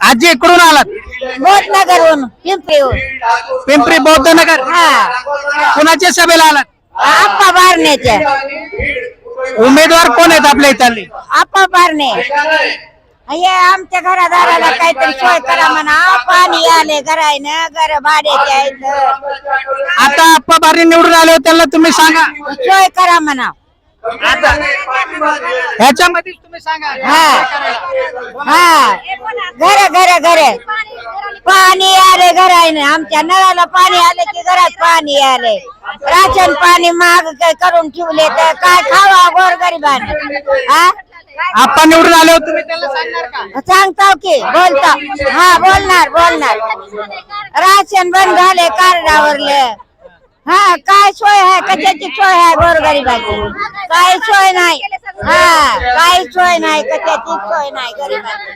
आजी इकडून आलात? बोधनगरहून पिंपरीहून. पिंपरी बौद्धनगर. हा. कुणाच्या सभेला आलात? आप्पा बारण्याच्या. उमेदवार कोण आहेत आपल्या इथले? आप्पा बारणे. हे आमच्या घरादाराला काहीतरी सोय करा म्हणा. पाणी आले घरायनं, घर भाड्याचे आहेत. आता आप्पा बारी निवडून आले त्यांना तुम्ही सांगा सोय करा म्हणा. ह्याच्यामध्ये तुम्ही सांगा. हा घर घर घर पाणी आले घरायनं. आमच्या नळाला पाणी आले की घरात पाणी आले. राशन पाणी महाग करून ठेवले तर काय खावा गोरगरिबाने. हा आप्पा निवडून आले होते तुम्ही त्यांना सांगणार का? सांगतो की बोलतो. हा बोलणार. राशन बंद झाले कार्डावरले. हा काय सोय आहे? कशाची सोय आहे गोरगरिबाची? काय सोय नाही. हा काय सोय नाही, कशाची सोय नाही गरीबाची.